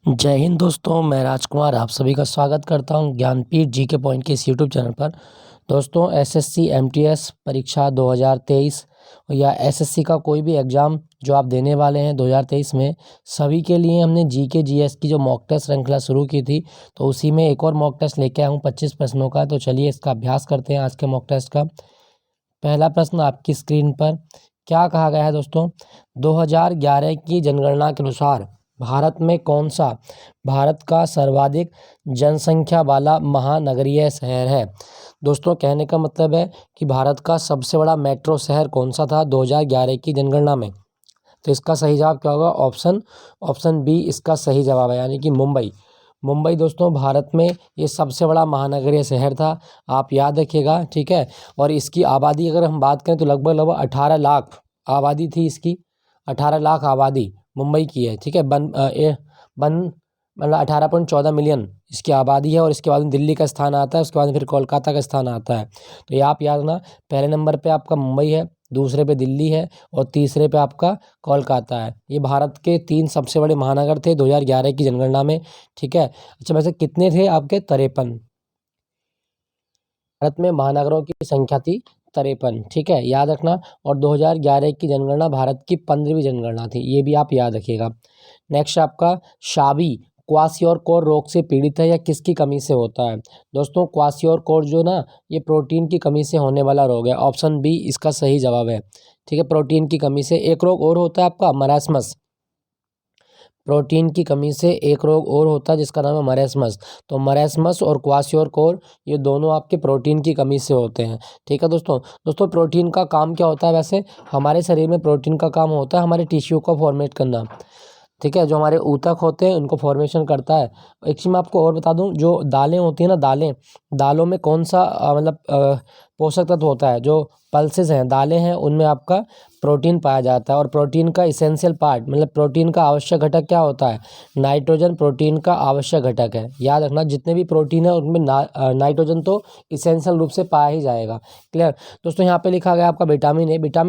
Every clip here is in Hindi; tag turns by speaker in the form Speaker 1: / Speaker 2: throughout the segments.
Speaker 1: जय हिंद दोस्तों, मैं राजकुमार आप सभी का स्वागत करता हूं ज्ञानपीठ जीके पॉइंट के इस यूट्यूब चैनल पर। दोस्तों, एसएससी एमटीएस परीक्षा 2023 या एसएससी का कोई भी एग्ज़ाम जो आप देने वाले हैं 2023 में, सभी के लिए हमने जीके जीएस की जो मॉक टेस्ट श्रृंखला शुरू की थी, तो उसी में एक और मॉक टेस्ट लेके आया हूँ 25 प्रश्नों का। तो चलिए इसका अभ्यास करते हैं आज के मॉक टेस्ट का। पहला प्रश्न आपकी स्क्रीन पर क्या कहा गया है दोस्तों? 2011 की जनगणना के अनुसार भारत में कौन सा भारत का सर्वाधिक जनसंख्या वाला महानगरीय शहर है? दोस्तों, कहने का मतलब है कि भारत का सबसे बड़ा मेट्रो शहर कौन सा था 2011 की जनगणना में? तो इसका सही जवाब क्या होगा? ऑप्शन बी इसका सही जवाब है, यानी कि मुंबई। मुंबई दोस्तों भारत में ये सबसे बड़ा महानगरीय शहर था, आप याद रखिएगा, ठीक है। और इसकी आबादी अगर हम बात करें तो लगभग 18 लाख आबादी थी इसकी। 18 लाख आबादी मुंबई की है, ठीक है। मतलब 18.14 मिलियन इसकी आबादी है। और इसके बाद में दिल्ली का स्थान आता है, उसके बाद फिर कोलकाता का स्थान आता है। तो ये आप याद रखना, पहले नंबर पे आपका मुंबई है, दूसरे पे दिल्ली है और तीसरे पे आपका कोलकाता है। ये भारत के 3 सबसे बड़े महानगर थे 2011 की जनगणना में, ठीक है। अच्छा, वैसे कितने थे आपके? 53। भारत में महानगरों की संख्या थी 53, ठीक है, याद रखना। और 2011 की जनगणना भारत की 15वीं जनगणना थी, ये भी आप याद रखिएगा। नेक्स्ट आपका शाबी क्वासियोरकोर रोग से पीड़ित है या किसकी कमी से होता है? दोस्तों, क्वासियोरकोर जो ना, ये प्रोटीन की कमी से होने वाला रोग है। ऑप्शन बी इसका सही जवाब है, ठीक है। प्रोटीन की कमी से एक रोग और होता है आपका मरासमस। प्रोटीन की कमी से एक रोग और होता है जिसका नाम है मरेस्मस। तो मरेस्मस और क्वासियोरकोर ये दोनों आपके प्रोटीन की कमी से होते हैं, ठीक है दोस्तों। प्रोटीन का काम क्या होता है? वैसे हमारे शरीर में प्रोटीन का काम होता है हमारे टिश्यू को फॉर्मेट करना, ठीक है। जो हमारे ऊतक होते हैं उनको फॉर्मेशन करता है। एक चीज़ मैं आपको और बता दूं, जो दालें होती हैं ना, दालों में कौन सा पोषक तत्व होता है? जो पल्सेस हैं, दालें हैं, उनमें आपका प्रोटीन पाया जाता है। और प्रोटीन का इसेंशियल पार्ट मतलब प्रोटीन का आवश्यक घटक क्या होता है? नाइट्रोजन प्रोटीन का आवश्यक घटक है। याद रखना, जितने भी प्रोटीन है उनमें नाइट्रोजन तो इसेंशियल रूप से पाया ही जाएगा। क्लियर दोस्तों? यहाँ पे लिखा गया आपका विटामिन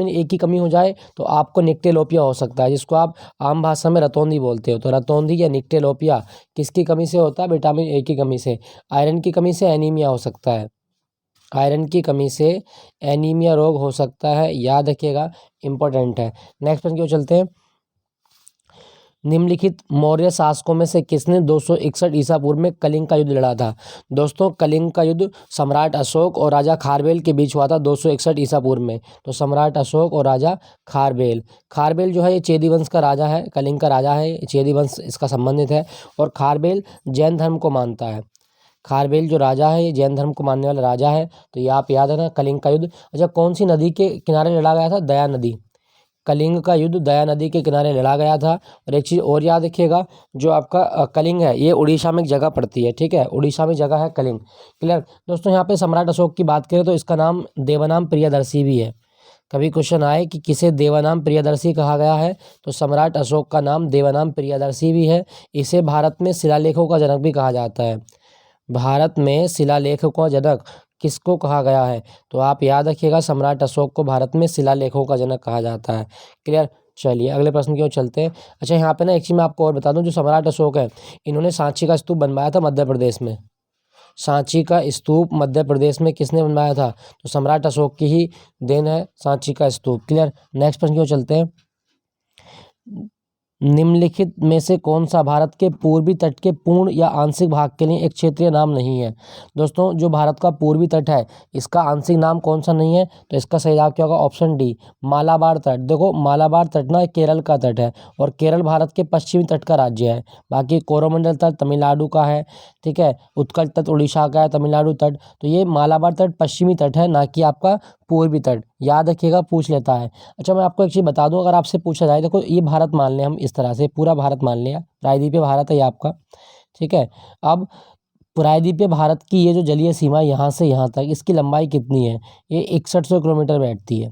Speaker 1: ए की कमी हो जाए तो आपको निक्टेलोपिया हो सकता है, जिसको आप आम भाषा में रतौंधी बोलते हो। तो रतौंधी या निक्टेलोपिया किसकी कमी से होता है? विटामिन ए की कमी से। आयरन की कमी से एनीमिया हो सकता है। आयरन की कमी से एनीमिया रोग हो सकता है, याद रखिएगा, इंपॉर्टेंट है। नेक्स्ट प्रश्न की ओर चलते हैं। निम्नलिखित मौर्य शासकों में से किसने 261 ईसा पूर्व में कलिंग का युद्ध लड़ा था? दोस्तों, कलिंग का युद्ध सम्राट अशोक और राजा खारवेल के बीच हुआ था 261 ईसा पूर्व में। तो सम्राट अशोक और राजा खारवेल जो है ये चेदी वंश का राजा है, कलिंग का राजा है, चेदी वंश इसका संबंधित है। और खारवेल जैन धर्म को मानता है। खारवेल जो राजा है ये जैन धर्म को मानने वाला राजा है। तो ये आप याद रखना, कलिंग का युद्ध। अच्छा, कौन सी नदी के किनारे लड़ा गया था? दया नदी। कलिंग का युद्ध दया नदी के किनारे लड़ा गया था। और एक चीज़ और याद रखिएगा, जो आपका कलिंग है ये उड़ीसा में एक जगह पड़ती है, ठीक है। उड़ीसा में जगह है कलिंग। क्लियर दोस्तों? यहाँ पे सम्राट अशोक की बात करें तो इसका नाम देवानाम प्रियदर्शी भी है। कभी क्वेश्चन आए कि किसे देवानाम प्रियदर्शी कहा गया है, तो सम्राट अशोक का नाम देवानाम प्रियदर्शी भी है। इसे भारत में शिलालेखों का जनक भी कहा जाता है। भारत में शिलालेखों का जनक किसको कहा गया है? तो आप याद रखिएगा, सम्राट अशोक को भारत में शिलालेखों का जनक कहा जाता है। क्लियर? चलिए अगले प्रश्न की ओर चलते हैं। अच्छा, यहाँ पे ना एक चीज़ मैं आपको और बता दूं, जो सम्राट अशोक है इन्होंने सांची का स्तूप बनवाया था मध्य प्रदेश में। सांची का स्तूप मध्य प्रदेश में किसने बनवाया था? तो सम्राट अशोक की ही देन है सांची का स्तूप। क्लियर? नेक्स्ट प्रश्न की ओर चलते हैं। निम्नलिखित में से कौन सा भारत के पूर्वी तट के पूर्ण या आंशिक भाग के लिए एक क्षेत्रीय नाम नहीं है? दोस्तों, जो भारत का पूर्वी तट है इसका आंशिक नाम कौन सा नहीं है? तो इसका सही जवाब क्या होगा? ऑप्शन डी, मालाबार तट। देखो, मालाबार तट ना केरल का तट है और केरल भारत के पश्चिमी तट का राज्य है। बाकी कोरोमंडल तट तमिलनाडु का है, ठीक है। उत्कल तट उड़ीसा का है, तमिलनाडु तट। तो ये मालाबार तट पश्चिमी तट है, ना कि आपका पूर्वी तट। याद रखिएगा, पूछ लेता है। अच्छा, मैं आपको एक चीज़ बता दूं, अगर आपसे पूछा जाए, देखो ये भारत मान लें हम, इस तरह से पूरा भारत मान लिया, प्रायद्वीपीय भारत है ये आपका, ठीक है। अब प्रायद्वीपीय भारत की ये जो जलीय सीमा यहाँ से यहाँ तक, इसकी लंबाई कितनी है? ये 6100 किलोमीटर बैठती है।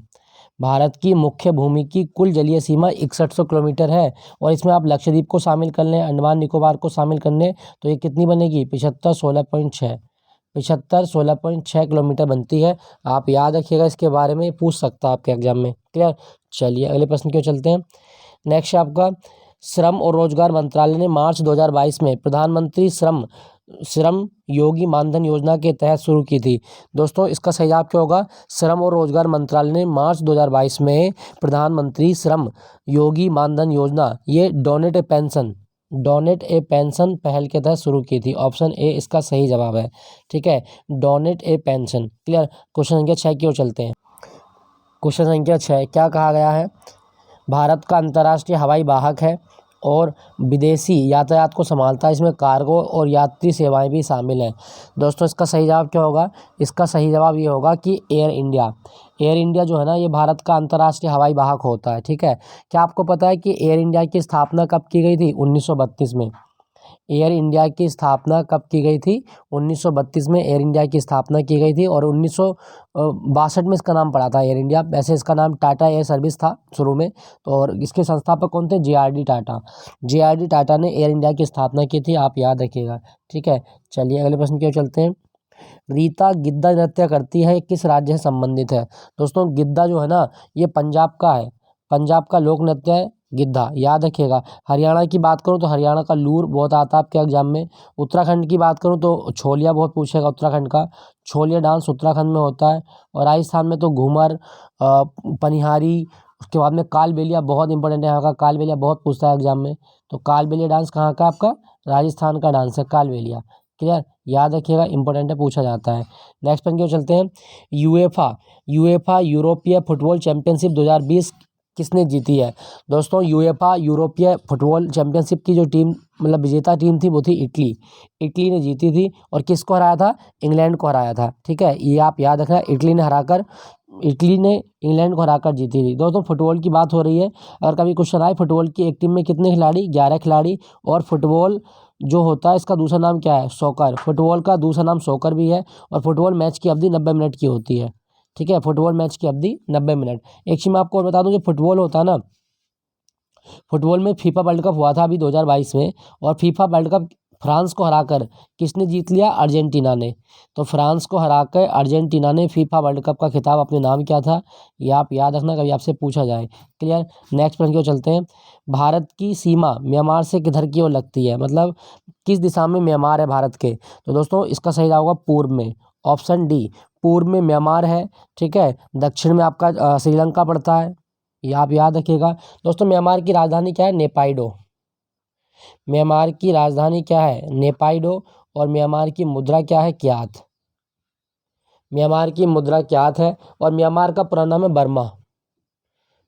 Speaker 1: भारत की मुख्य भूमि की कुल जलीय सीमा 6100 किलोमीटर है। और इसमें आप लक्षद्वीप को शामिल कर लें, अंडमान निकोबार को शामिल कर लें, तो ये कितनी बनेगी? 75 16.6 किलोमीटर बनती है। आप याद रखिएगा, इसके बारे में पूछ सकता है आपके एग्जाम में। क्लियर? चलिए अगले प्रश्न की ओर चलते हैं। नेक्स्ट आपका श्रम और रोजगार मंत्रालय ने मार्च 2022 में प्रधानमंत्री श्रम योगी मानधन योजना के तहत शुरू की थी। दोस्तों इसका सही जवाब क्या होगा? श्रम और रोजगार मंत्रालय ने मार्च 2022 में प्रधानमंत्री श्रम योगी मानधन योजना, ये डोनेट ए पेंशन पहल के तहत शुरू की थी। ऑप्शन ए इसका सही जवाब है। ठीक है, डोनेट ए पेंशन। क्लियर। क्वेश्चन संख्या 6 की ओर चलते हैं। क्वेश्चन संख्या 6 क्या कहा गया है? भारत का अंतर्राष्ट्रीय हवाई वाहक है और विदेशी यातायात को संभालता है। इसमें कार्गो और यात्री सेवाएं भी शामिल हैं। दोस्तों इसका सही जवाब क्या होगा? इसका सही जवाब ये होगा कि एयर इंडिया जो है ना, ये भारत का अंतर्राष्ट्रीय हवाई वाहक होता है। ठीक है। क्या आपको पता है कि एयर इंडिया की स्थापना कब की गई थी? 1932 में। एयर इंडिया की स्थापना कब की गई थी? 1932 में एयर इंडिया की स्थापना की गई थी और 1962 में इसका नाम पड़ा था एयर इंडिया। वैसे इसका नाम टाटा एयर सर्विस था शुरू में। तो और इसके संस्थापक कौन थे? JRD टाटा ने एयर इंडिया की स्थापना की थी, आप याद रखिएगा। ठीक है, चलिए अगले प्रश्न की ओर चलते हैं। रीता गिद्दा नृत्य करती है, किस राज्य से संबंधित है? दोस्तों गिद्दा जो है ना, ये पंजाब का है। पंजाब का लोक नृत्य है गिद्धा, याद रखिएगा। हरियाणा की बात करूं तो हरियाणा का लूर बहुत आता है आपके एग्जाम में। उत्तराखंड की बात करूं तो छोलिया बहुत पूछेगा उत्तराखंड का। छोलिया डांस उत्तराखंड में होता है। और राजस्थान में तो घूमर, पनिहारी, उसके बाद में कालबेलिया बहुत इंपॉर्टेंट है यहाँ का। कालबेलिया बहुत पूछता है एग्जाम में। तो कालबेलिया डांस कहाँ का? आपका राजस्थान का डांस है कालबेलिया। क्लियर, याद रखिएगा, इंपॉर्टेंट है, पूछा जाता है। नेक्स्ट पॉइंट की ओर चलते हैं। यूएफा यूरोपीय फुटबॉल चैंपियनशिप 2020 किसने जीती है? दोस्तों यूएफा यूरोपीय फुटबॉल चैंपियनशिप की जो टीम, मतलब विजेता टीम थी, वो थी इटली ने जीती थी। और किसको हराया था? इंग्लैंड को हराया था। ठीक है, ये आप याद रखना। इटली ने इंग्लैंड को हराकर जीती थी। दोस्तों फुटबॉल की बात हो रही है, अगर कभी क्वेश्चन आए फुटबॉल की एक टीम में कितने खिलाड़ी? 11 खिलाड़ी। और फुटबॉल जो होता है इसका दूसरा नाम क्या है? सॉकर। फुटबॉल का दूसरा नाम सॉकर भी है। और फुटबॉल मैच की अवधि 90 मिनट की होती है। ठीक है, फुटबॉल मैच की अवधि 90 मिनट। एक चीज मैं आपको और बता दूं, जो फुटबॉल होता है ना, फुटबॉल में फीफा वर्ल्ड कप हुआ था अभी 2022 में। और फीफा वर्ल्ड कप फ्रांस को हराकर किसने जीत लिया? अर्जेंटीना ने। तो फ्रांस को हराकर अर्जेंटीना ने फीफा वर्ल्ड कप का खिताब अपने नाम किया था। ये आप याद रखना, कभी आपसे पूछा जाए। क्लियर। नेक्स्ट प्रश्न की ओर चलते हैं। भारत की सीमा म्यांमार से किधर की ओर लगती है? मतलब किस दिशा में म्यांमार है भारत के? तो दोस्तों इसका सही जवाब होगा पूर्व में। ऑप्शन डी, पूर्व में म्यांमार है। ठीक है, दक्षिण में आपका श्रीलंका पड़ता है, ये आप याद रखिएगा। दोस्तों म्यांमार की राजधानी क्या है? नेपाइडो। म्यांमार की राजधानी क्या है? नेपाइडो। और म्यांमार की मुद्रा क्या है? क्यात। म्यांमार की मुद्रा क्यात है। और म्यांमार का पूरा नाम है बर्मा।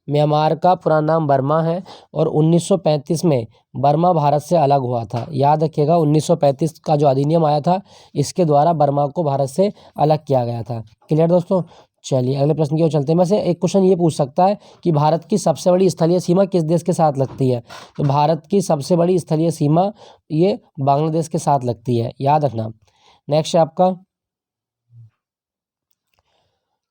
Speaker 1: म्यांमार का पूरा नाम बर्मा है। और 1935 में बर्मा भारत से अलग हुआ था, याद रखिएगा। 1935 का जो अधिनियम आया था, इसके द्वारा बर्मा को भारत से अलग किया गया था। क्लियर दोस्तों। चलिए अगले प्रश्न की ओर चलते हैं। वैसे एक क्वेश्चन ये पूछ सकता है कि भारत की सबसे बड़ी स्थलीय सीमा किस देश के साथ लगती है? तो भारत की सबसे बड़ी स्थलीय सीमा ये बांग्लादेश के साथ लगती है, याद रखना। नेक्स्ट है आपका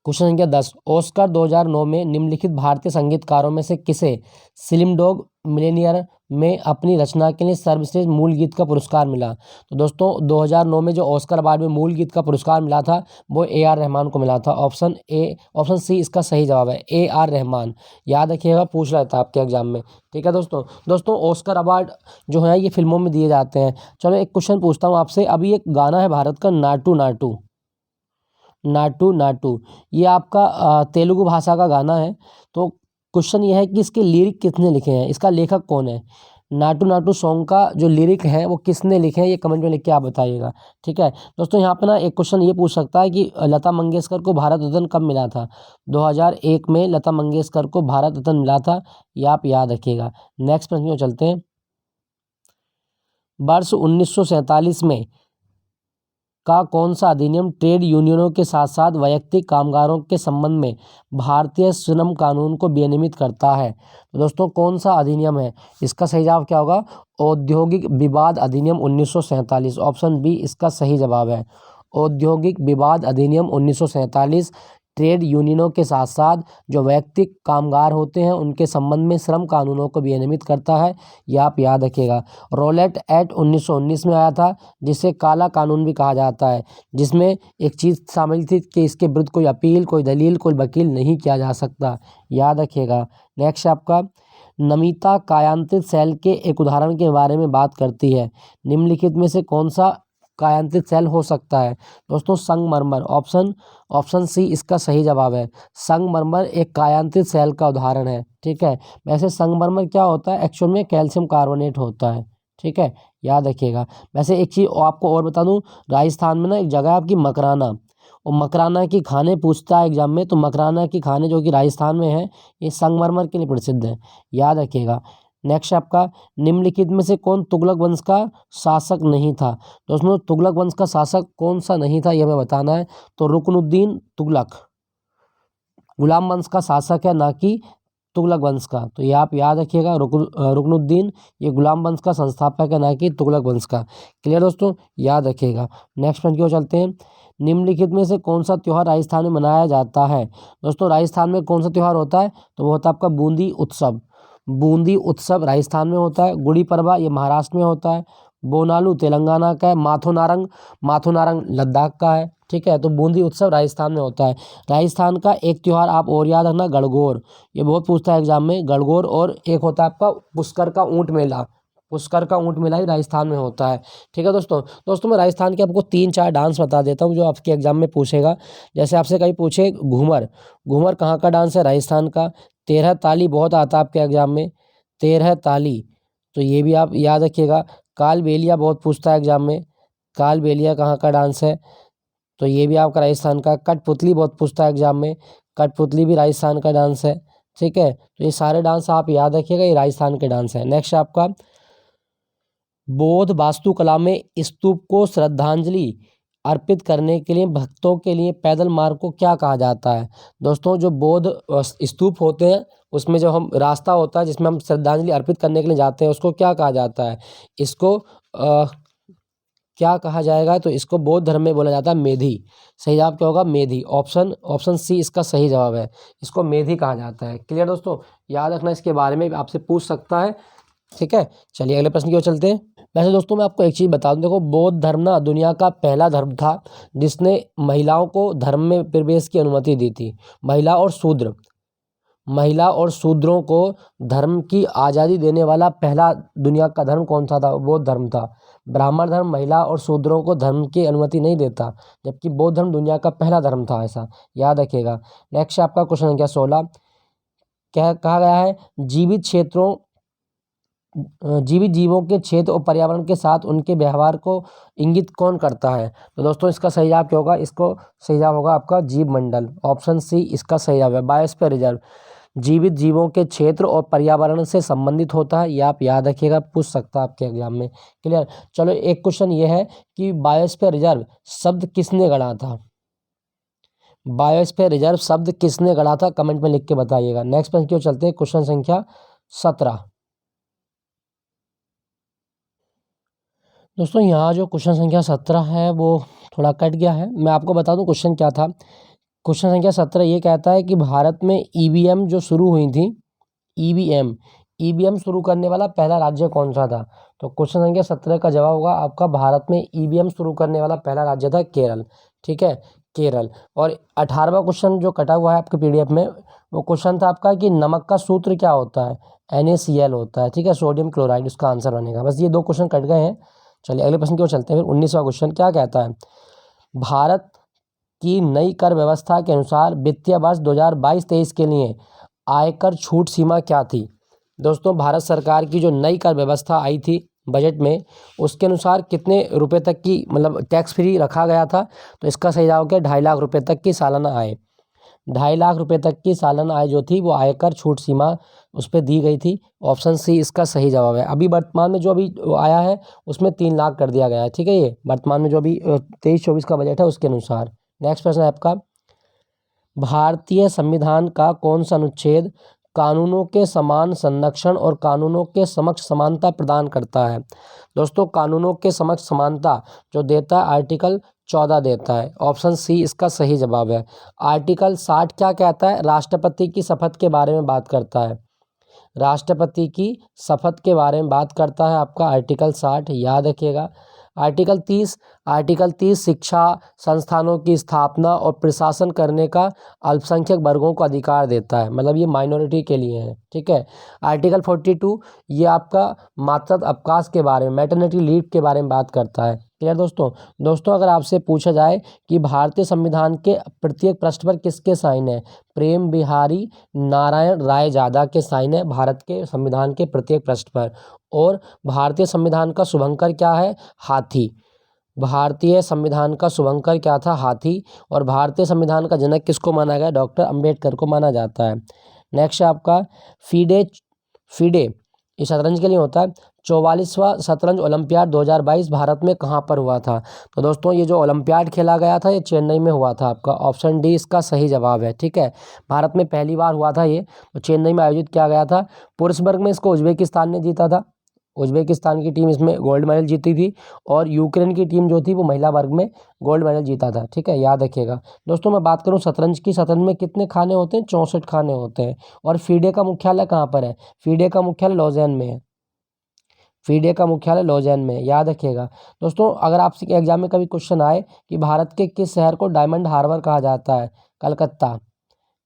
Speaker 1: क्वेश्चन संख्या 10। ऑस्कर 2009 में निम्नलिखित भारतीय संगीतकारों में से किसे स्लिमडॉग मिलियनेयर में अपनी रचना के लिए सर्वश्रेष्ठ मूल गीत का पुरस्कार मिला? तो दोस्तों 2009 में जो ऑस्कर अवार्ड में मूल गीत का पुरस्कार मिला था, वो AR रहमान को मिला था। ऑप्शन सी इसका सही जवाब है, AR रहमान। याद रखिएगा, पूछ रहा था आपके एग्जाम में। ठीक है दोस्तों ऑस्कर अवार्ड जो है ये फिल्मों में दिए जाते हैं। चलो एक क्वेश्चन पूछता हूँ आपसे। अभी एक गाना है भारत का, नाटू नाटू नाटू नाटू, ये आपका तेलुगु भाषा का गाना है। तो क्वेश्चन ये है कि इसके लिरिक किसने लिखे हैं? इसका लेखक कौन है? नाटू नाटू सॉन्ग का जो लिरिक है वो किसने लिखे हैं? ये कमेंट में लिख के आप बताइएगा। ठीक है दोस्तों, यहाँ पे ना एक क्वेश्चन ये पूछ सकता है कि लता मंगेशकर को भारत रत्न कब मिला था? 2001 में लता मंगेशकर को भारत रत्न मिला था, ये आप याद रखिएगा। नेक्स्ट प्रश्न में चलते हैं। वर्ष 1947 में का कौन सा अधिनियम ट्रेड यूनियनों के साथ साथ वैयक्तिक कामगारों के संबंध में भारतीय श्रम कानून को विनियमित करता है? तो दोस्तों कौन सा अधिनियम है? इसका सही जवाब क्या होगा? औद्योगिक विवाद अधिनियम 1947। ऑप्शन बी इसका सही जवाब है। औद्योगिक विवाद अधिनियम 1947 ट्रेड यूनियनों के साथ साथ जो वैयक्तिक कामगार होते हैं उनके संबंध में श्रम कानूनों को विनियमित करता है, यह आप याद रखिएगा। रॉलेट एक्ट 1919 में आया था, जिसे काला कानून भी कहा जाता है, जिसमें एक चीज़ शामिल थी कि इसके विरुद्ध कोई अपील, कोई दलील, कोई वकील नहीं किया जा सकता, याद रखिएगा। नेक्स्ट आपका नमिता कायांतित सेल के एक उदाहरण के बारे में बात करती है। निम्नलिखित में से कौन सा कायांतित सेल हो सकता है? दोस्तों संगमरमर, ऑप्शन सी इसका सही जवाब है। संगमरमर एक कायांतित सेल का उदाहरण है। ठीक है, वैसे संगमरमर क्या होता है? एक्चुअल में कैल्शियम कार्बोनेट होता है। ठीक है, याद रखिएगा। वैसे एक चीज़ आपको और बता दूं, राजस्थान में ना एक जगह है आपकी मकराना, और मकराना की खाने पूछता है एग्जाम में, तो मकराना की खाने जो कि राजस्थान में है, ये संगमरमर के लिए प्रसिद्ध है, याद रखिएगा। नेक्स्ट आपका, निम्नलिखित में से कौन तुगलक वंश का शासक नहीं था? दोस्तों तुगलक वंश का शासक कौन सा नहीं था, यह हमें बताना है। तो रुकनुद्दीन तुगलक गुलाम वंश का शासक है, ना कि तुगलक वंश का। तो ये आप याद रखिएगा, रुकनुद्दीन ये गुलाम वंश का संस्थापक है, ना कि तुगलक वंश का। क्लियर दोस्तों, याद रखिएगा। नेक्स्ट पॉइंट की ओर चलते हैं। निम्नलिखित में से कौन सा त्यौहार राजस्थान में मनाया जाता है? दोस्तों राजस्थान में कौन सा त्यौहार होता है? तो वो होता है आपका बूंदी उत्सव। बूंदी उत्सव राजस्थान में होता है। गुड़ी पड़वा ये महाराष्ट्र में होता है। बोनालू तेलंगाना का है। माथोनारंग लद्दाख का है। ठीक है, तो बूंदी उत्सव राजस्थान में होता है। राजस्थान का एक त्यौहार आप और याद रखना, गणगौर, ये बहुत पूछता है एग्जाम में, गणगौर। और एक होता है आपका पुष्कर का ऊंट मेला, पुष्कर का ऊंट मेला ही राजस्थान में होता है। ठीक है दोस्तों मैं राजस्थान के आपको 3-4 डांस बता देता हूँ जो आपके एग्जाम में पूछेगा। जैसे आपसे कहीं पूछे घूमर, घूमर कहाँ का डांस है? राजस्थान का। 13 ताली बहुत आता है आपके एग्जाम में, 13 ताली, तो ये भी आप याद रखिएगा। कालबेलिया बहुत पूछता है एग्जाम में, कालबेलिया कहाँ का डांस है? तो ये भी आपका राजस्थान का। कठपुतली बहुत पूछता है एग्जाम में, कठपुतली भी राजस्थान का डांस है। ठीक है, तो ये सारे डांस आप याद रखिएगा, ये राजस्थान के डांस है। नेक्स्ट आपका, बौद्ध वास्तुकला में स्तूप को श्रद्धांजलि अर्पित करने के लिए भक्तों के लिए पैदल मार्ग को क्या कहा जाता है? दोस्तों जो बौद्ध स्तूप होते हैं उसमें जो हम रास्ता होता है जिसमें हम श्रद्धांजलि अर्पित करने के लिए जाते हैं, उसको क्या कहा जाता है? इसको क्या कहा जाएगा? तो इसको बौद्ध धर्म में बोला जाता है मेधी। सही जवाब क्या होगा? मेधी। ऑप्शन सी इसका सही जवाब है, इसको मेधी कहा जाता है। क्लियर दोस्तों, याद रखना, इसके बारे में आपसे पूछ सकता है। ठीक है, चलिए अगले प्रश्न की ओर चलते हैं। वैसे दोस्तों मैं आपको एक चीज़ बता दूं, देखो बौद्ध धर्म ना दुनिया का पहला धर्म था जिसने महिलाओं को धर्म में प्रवेश की अनुमति दी थी। महिला और शूद्रों को धर्म की आज़ादी देने वाला पहला दुनिया का धर्म कौन सा था? बौद्ध धर्म था। ब्राह्मण धर्म महिला और शूद्रों को धर्म की अनुमति नहीं देता, जबकि बौद्ध धर्म दुनिया का पहला धर्म था, ऐसा याद रखिएगा। नेक्स्ट आपका क्वेश्चन संख्या 16, क्या कहा गया है? जीवित जीवों के क्षेत्र और पर्यावरण के साथ उनके व्यवहार को इंगित कौन करता है? तो दोस्तों इसका सही जवाब क्या होगा? इसको सही जवाब होगा आपका जीव मंडल। ऑप्शन सी इसका सही जवाब है। बायोस्फीयर रिजर्व जीवित जीवों के क्षेत्र और पर्यावरण से संबंधित होता है, ये आप याद रखिएगा, पूछ सकता है आपके एग्जाम में। क्लियर। चलो एक क्वेश्चन ये है कि बायोस्फीयर रिजर्व शब्द किसने गढ़ा था? बायोस्फीयर रिजर्व शब्द किसने गढ़ा था? कमेंट में लिख के बताइएगा। नेक्स्ट प्रश्न की ओर चलते हैं, क्वेश्चन संख्या 17। दोस्तों यहाँ जो क्वेश्चन संख्या 17 है वो थोड़ा कट गया है, मैं आपको बता दूं क्वेश्चन क्या था। क्वेश्चन संख्या 17 ये कहता है कि भारत में ईवीएम जो शुरू हुई थी, ईवीएम शुरू करने वाला पहला राज्य कौन सा था? तो क्वेश्चन संख्या 17 का जवाब होगा आपका, भारत में ईवीएम शुरू करने वाला पहला राज्य था केरल। ठीक है, केरल। और 18वां क्वेश्चन जो कटा हुआ है आपके पीडीएफ में, वो क्वेश्चन था आपका कि नमक का सूत्र क्या होता है? NaCl होता है। ठीक है, सोडियम क्लोराइड उसका आंसर बनेगा। बस ये 2 क्वेश्चन कट गए हैं। चलिए अगले प्रश्न की ओर चलते हैं। फिर 19वां क्वेश्चन क्या कहता है? भारत की नई कर व्यवस्था के अनुसार वित्तीय वर्ष 2022-23 के लिए आयकर छूट सीमा क्या थी? दोस्तों भारत सरकार की जो नई कर व्यवस्था आई थी बजट में, उसके अनुसार कितने रुपए तक की मतलब टैक्स फ्री रखा गया था? तो इसका सही जवाब क्या? 2.5 लाख रुपए तक की सालाना आय। 2.5 लाख रुपए तक की सालाना आय जो थी वो आयकर छूट सीमा उस पर दी गई थी। ऑप्शन सी इसका सही जवाब है। अभी वर्तमान में जो अभी आया है उसमें 3 लाख कर दिया गया है। ठीक है, ये वर्तमान में जो अभी 23-24 का बजट है उसके अनुसार। नेक्स्ट प्रश्न है आपका, भारतीय संविधान का कौन सा अनुच्छेद कानूनों के समान संरक्षण और कानूनों के समक्ष समानता प्रदान करता है? दोस्तों कानूनों के समक्ष समानता जो देता है आर्टिकल 14 देता है। ऑप्शन सी इसका सही जवाब है। आर्टिकल 60 क्या कहता है? राष्ट्रपति की शपथ के बारे में बात करता है। राष्ट्रपति की शपथ के बारे में बात करता है आपका आर्टिकल 60, याद रखिएगा। आर्टिकल 30 शिक्षा संस्थानों की स्थापना और प्रशासन करने का अल्पसंख्यक वर्गों को अधिकार देता है, मतलब ये माइनॉरिटी के लिए है, ठीक है। आर्टिकल 42 ये आपका मातृत्व अवकाश के बारे में, मैटरनिटी लीव के बारे में बात करता है। क्लियर दोस्तों अगर आपसे पूछा जाए कि भारतीय संविधान के प्रत्येक पृष्ठ पर किसके साइन है, प्रेम बिहारी नारायण रायजादा के साइन है भारत के संविधान के प्रत्येक पृष्ठ पर। और भारतीय संविधान का शुभंकर क्या है, हाथी। भारतीय संविधान का शुभंकर क्या था, हाथी। और भारतीय संविधान का जनक किसको माना गया, डॉक्टर अंबेडकर को माना जाता है। नेक्स्ट है आपका फीडे ये शतरंज के लिए होता है। 44वां शतरंज ओलंपियाड 2022 भारत में कहाँ पर हुआ था? तो दोस्तों ये जो ओलंपियाड खेला गया था ये चेन्नई में हुआ था। आपका ऑप्शन डी इसका सही जवाब है, ठीक है। भारत में पहली बार हुआ था ये, तो चेन्नई में आयोजित किया गया था। पुरुष वर्ग में इसको उज्बेकिस्तान ने जीता था, उज्बेकिस्तान की टीम इसमें गोल्ड मेडल जीती थी। और यूक्रेन की टीम जो थी वो महिला वर्ग में गोल्ड मेडल जीता था, ठीक है, याद रखिएगा। दोस्तों मैं बात करूं शतरंज की, शतरंज में कितने खाने होते हैं, 64 खाने होते हैं। और फीडे का मुख्यालय कहाँ पर है? फीडे का मुख्यालय लॉज़ेन में है, फीडे का मुख्यालय लॉज़ेन में, याद रखिएगा। दोस्तों अगर आपसे एग्जाम में कभी क्वेश्चन आए कि भारत के किस शहर को डायमंड हार्बर कहा जाता है, कलकत्ता।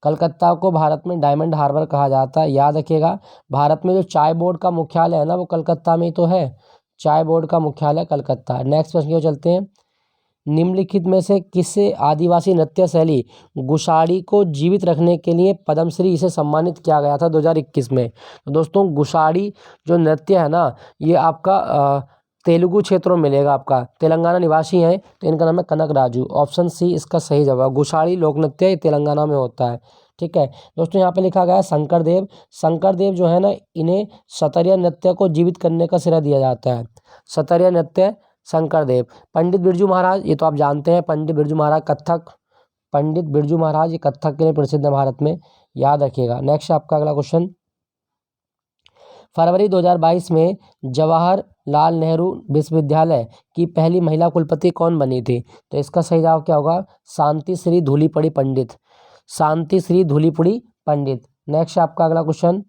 Speaker 1: कलकत्ता को भारत में डायमंड हार्बर कहा जाता है, याद रखिएगा। भारत में जो चाय बोर्ड का मुख्यालय है ना वो कलकत्ता में ही तो है, चाय बोर्ड का मुख्यालय कलकत्ता है। नेक्स्ट प्रश्न की ओर चलते हैं। निम्नलिखित में से किसे आदिवासी नृत्य शैली गुशाड़ी को जीवित रखने के लिए पद्मश्री से सम्मानित किया गया था 2021 में? तो दोस्तों गुशाड़ी जो नृत्य है ना ये आपका तेलुगु क्षेत्रों में मिलेगा, आपका तेलंगाना निवासी हैं तो इनका नाम है कनक राजू। ऑप्शन सी इसका सही जवाब। गुशाड़ी लोक नृत्य ये तेलंगाना में होता है, ठीक है। दोस्तों यहाँ पे लिखा गया है शंकर देव जो है ना इन्हें सतरिया नृत्य को जीवित करने का श्रेय दिया जाता है, सतरिया नृत्य शंकर देव। पंडित बिरजू महाराज ये तो आप जानते हैं, पंडित बिरजू महाराज कथक, पंडित बिरजू महाराज ये कथक के लिए प्रसिद्ध है भारत में, याद रखिएगा। नेक्स्ट आपका अगला क्वेश्चन। फरवरी 2022 में जवाहरलाल नेहरू विश्वविद्यालय की पहली महिला कुलपति कौन बनी थी? तो इसका सही जवाब क्या होगा, शांति श्री धूलीपड़ी पंडित, शांति श्री धूलीपड़ी पंडित। नेक्स्ट आपका अगला क्वेश्चन।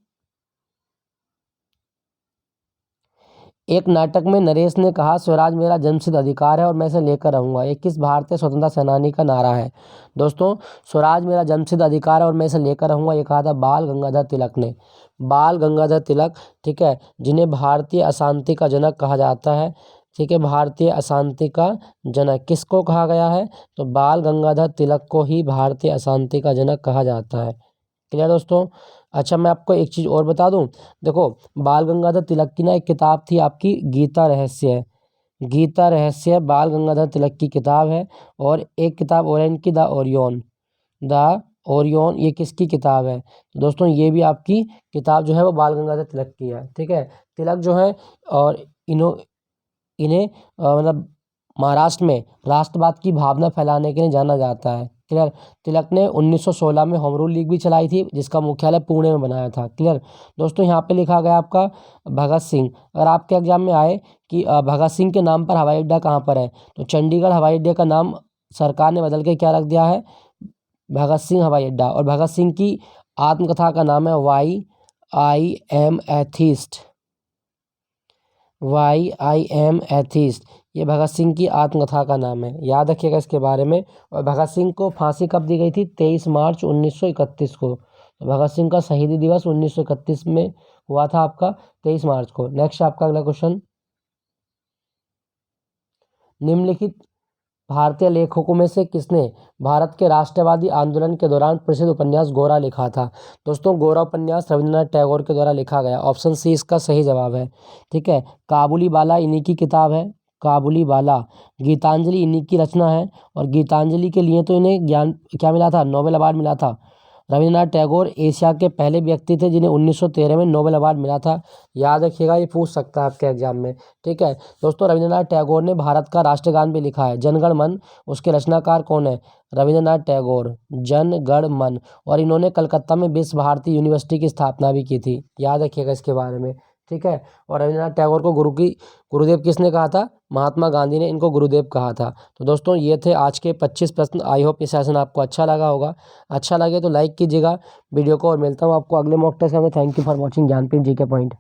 Speaker 1: एक नाटक में नरेश ने कहा स्वराज मेरा जन्मसिद्ध अधिकार है और मैं इसे लेकर रहूंगा, ये किस भारतीय स्वतंत्रता सेनानी का नारा है? दोस्तों स्वराज मेरा जन्मसिद्ध अधिकार है और मैं इसे लेकर रहूंगा ये कहा था बाल गंगाधर तिलक ने, बाल गंगाधर तिलक, ठीक है, जिन्हें भारतीय अशांति का जनक कहा जाता है, ठीक है, भारतीय अशांति का जनक किसको कहा गया है? तो बाल गंगाधर तिलक को ही भारतीय अशांति का जनक कहा जाता है। क्लियर दोस्तों। अच्छा मैं आपको एक चीज़ और बता दूं, देखो बाल गंगाधर तिलक की ना एक किताब थी आपकी गीता रहस्य, गीता रहस्य बाल गंगाधर तिलक की किताब है। और एक किताब और है इनकी द ओरियन ये किसकी किताब है? तो दोस्तों ये भी आपकी किताब जो है वो बाल गंगाधर तिलक की है, ठीक है। तिलक जो है और इन्हें मतलब महाराष्ट्र में राष्ट्रवाद की भावना फैलाने के लिए जाना जाता है। क्लियर। तिलक ने 1916 में होम रूल लीग भी चलाई थी जिसका मुख्यालय पुणे में बनाया था। क्लियर दोस्तों। यहाँ पे लिखा गया आपका भगत सिंह, अगर आपके एग्जाम में आए कि भगत सिंह के नाम पर हवाई अड्डा कहाँ पर है, तो चंडीगढ़ हवाई अड्डे का नाम सरकार ने बदल के क्या रख दिया है, भगत सिंह हवाई अड्डा। और भगत सिंह की आत्मकथा का नाम है why I am atheist, why I am atheist, ये भगत सिंह की आत्मकथा का नाम है, याद रखिएगा इसके बारे में। और भगत सिंह को फांसी कब दी गई थी? 23 मार्च 1931 को। तो भगत सिंह का शहीदी दिवस 1931 में हुआ था आपका 23 मार्च को। नेक्स्ट आपका अगला क्वेश्चन। निम्नलिखित भारतीय लेखकों में से किसने भारत के राष्ट्रवादी आंदोलन के दौरान प्रसिद्ध उपन्यास गोरा लिखा था? दोस्तों गोरा उपन्यास रविंद्रनाथ टैगोर के द्वारा लिखा गया, ऑप्शन सी इसका सही जवाब है, ठीक है। काबुली बाला इन्हीं की किताब है, काबुली बाला। गीतांजलि इन्हीं की रचना है और गीतांजलि के लिए तो इन्हें ज्ञान क्या मिला था, नोबेल अवार्ड मिला था। रविंद्रनाथ टैगोर एशिया के पहले व्यक्ति थे जिन्हें 1913 में नोबेल अवार्ड मिला था, याद रखिएगा, ये पूछ सकता है आपके एग्जाम में, ठीक है। दोस्तों रविंद्रनाथ टैगोर ने भारत का राष्ट्रगान भी लिखा है, जनगण मन, उसके रचनाकार कौन है? रविंद्रनाथ टैगोर, जनगण मन। और इन्होंने कलकत्ता में विश्व भारती यूनिवर्सिटी की स्थापना भी की थी, याद रखिएगा इसके बारे में, ठीक है। और रविंद्रनाथ टैगोर को गुरुदेव किसने कहा था? महात्मा गांधी ने इनको गुरुदेव कहा था। तो दोस्तों ये थे आज के 25 प्रश्न। आई होप ये सेशन आपको अच्छा लगा होगा, अच्छा लगे तो लाइक कीजिएगा वीडियो को, और मिलता हूँ आपको अगले मॉक टेस्ट में। Thank you for watching Gyanpeeth G K point.